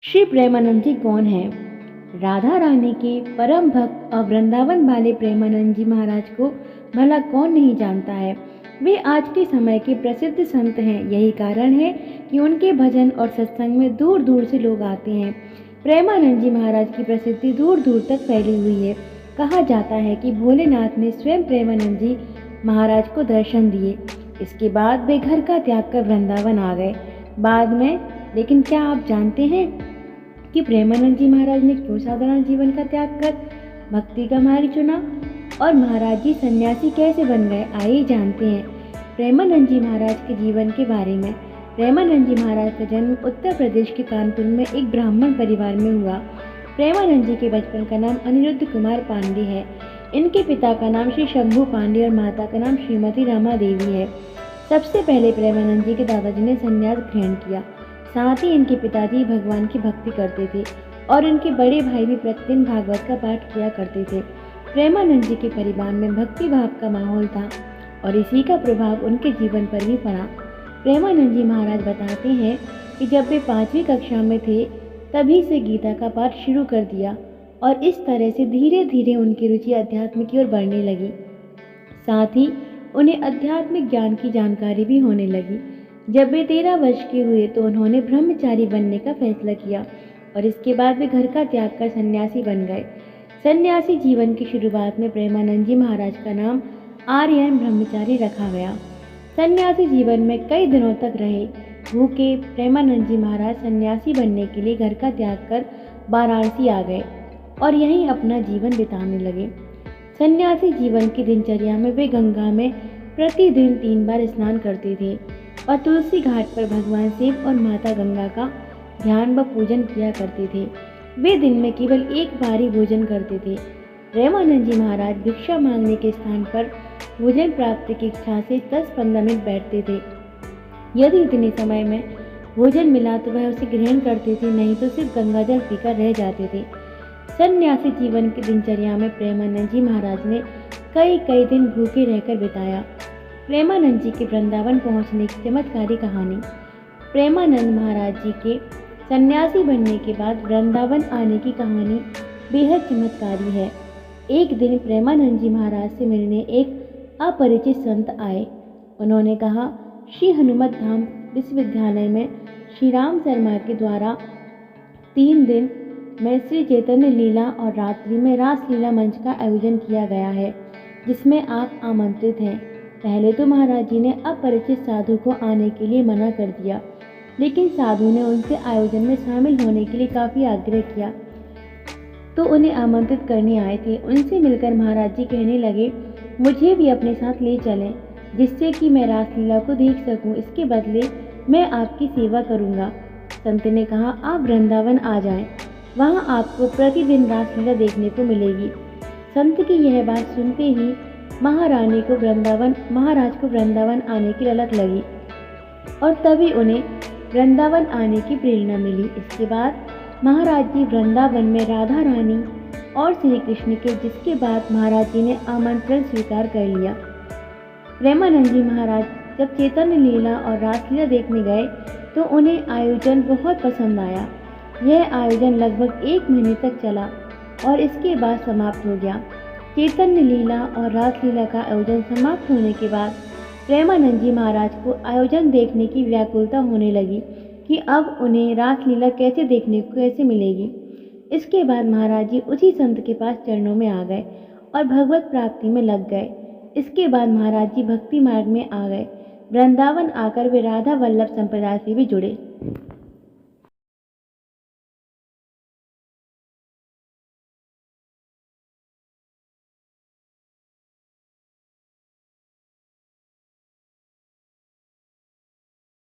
श्री प्रेमानंद जी कौन हैं? राधा रानी के परम भक्त और वृंदावन वाले प्रेमानंद जी महाराज को भला कौन नहीं जानता है। वे आज के समय के प्रसिद्ध संत हैं। यही कारण है कि उनके भजन और सत्संग में दूर दूर से लोग आते हैं। प्रेमानंद जी महाराज की प्रसिद्धि दूर दूर तक फैली हुई है। कहा जाता है कि भोलेनाथ ने स्वयं प्रेमानंद जी महाराज को दर्शन दिए। इसके बाद वे घर का त्याग कर वृंदावन आ गए बाद में। लेकिन क्या आप जानते हैं कि प्रेमानंद जी महाराज ने क्यों साधारण जीवन का त्याग कर भक्ति का मार्ग चुना और महाराज जी सन्यासी कैसे बन गए? आइए जानते हैं प्रेमानंद जी महाराज के जीवन के बारे में। प्रेमानंद जी महाराज का जन्म उत्तर प्रदेश के कानपुर में एक ब्राह्मण परिवार में हुआ। प्रेमानंद जी के बचपन का नाम अनिरुद्ध कुमार पांडे है। इनके पिता का नाम श्री शंभू पांडे और माता का नाम श्रीमती रामा देवी है। सबसे पहले प्रेमानंद जी के दादाजी ने संन्यास ग्रहण किया। साथ ही इनके पिताजी भगवान की भक्ति करते थे और इनके बड़े भाई भी प्रतिदिन भागवत का पाठ किया करते थे। प्रेमानंद जी के परिवार में भक्ति भाव का माहौल था और इसी का प्रभाव उनके जीवन पर भी पड़ा। प्रेमानंद जी महाराज बताते हैं कि जब वे 5वीं कक्षा में थे तभी से गीता का पाठ शुरू कर दिया और इस तरह से धीरे धीरे उनकी रुचि अध्यात्म की ओर बढ़ने लगी। साथ ही उन्हें आध्यात्मिक ज्ञान की जानकारी भी होने लगी। जब वे 13 वर्ष के हुए तो उन्होंने ब्रह्मचारी बनने का फैसला किया और इसके बाद वे घर का त्याग कर सन्यासी बन गए। सन्यासी जीवन की शुरुआत में प्रेमानंद जी महाराज का नाम आर्यन ब्रह्मचारी रखा गया। सन्यासी जीवन में कई दिनों तक रहे भूखे प्रेमानंद जी महाराज सन्यासी बनने के लिए घर का त्याग कर वाराणसी आ गए और यहीं अपना जीवन बिताने लगे। सन्यासी जीवन की दिनचर्या में वे गंगा में प्रतिदिन 3 बार स्नान करते थे और तुलसी घाट पर भगवान शिव और माता गंगा का ध्यान व पूजन किया करते थे। वे दिन में केवल 1 बार ही भोजन करते थे। प्रेमानंद जी महाराज भिक्षा मांगने के स्थान पर भोजन प्राप्ति की इच्छा से 10-15 मिनट बैठते थे। यदि इतने समय में भोजन मिला तो वह उसे ग्रहण करते थे, नहीं तो सिर्फ गंगा जल पीकर रह जाते थे। सन्यासी जीवन की दिनचर्या में प्रेमानंद जी महाराज ने कई दिन भूखे रहकर बिताया। प्रेमानंद जी के वृंदावन पहुंचने की चमत्कारी कहानी। प्रेमानंद महाराज जी के सन्यासी बनने के बाद वृंदावन आने की कहानी बेहद चमत्कारी है। एक दिन प्रेमानंद जी महाराज से मिलने एक अपरिचित संत आए। उन्होंने कहा, श्री हनुमत धाम विश्वविद्यालय में श्री राम शर्मा के द्वारा 3 दिन में श्री चैतन्य लीला और रात्रि में रास लीला मंच का आयोजन किया गया है, जिसमें आप आमंत्रित हैं। पहले तो महाराज जी ने अपरिचित साधु को आने के लिए मना कर दिया, लेकिन साधु ने उनसे आयोजन में शामिल होने के लिए काफ़ी आग्रह किया तो उन्हें आमंत्रित करने आए थे। उनसे मिलकर महाराज जी कहने लगे, मुझे भी अपने साथ ले चलें, जिससे कि मैं रासलीला को देख सकूं। इसके बदले मैं आपकी सेवा करूंगा। संत ने कहा, आप वृंदावन आ जाएं, वहां आपको प्रतिदिन रासलीला देखने को मिलेगी। संत की यह बात सुनते ही महाराज को वृंदावन आने की ललक लगी और तभी उन्हें वृंदावन आने की प्रेरणा मिली। इसके बाद महाराज जी वृंदावन में राधा रानी और श्री कृष्ण के, जिसके बाद महाराज जी ने आमंत्रण स्वीकार कर लिया। प्रेमानंद जी महाराज जब चैतन्य लीला और रासलीला देखने गए तो उन्हें आयोजन बहुत पसंद आया। यह आयोजन लगभग 1 महीने तक चला और इसके बाद समाप्त हो गया। चैतन्य लीला और रासलीला का आयोजन समाप्त होने के बाद प्रेमानंद जी महाराज को आयोजन देखने की व्याकुलता होने लगी कि अब उन्हें रासलीला कैसे मिलेगी। इसके बाद महाराज जी उसी संत के पास चरणों में आ गए और भगवत प्राप्ति में लग गए। इसके बाद महाराज जी भक्ति मार्ग में आ गए। वृंदावन आकर वे राधा वल्लभ संप्रदाय से भी जुड़े।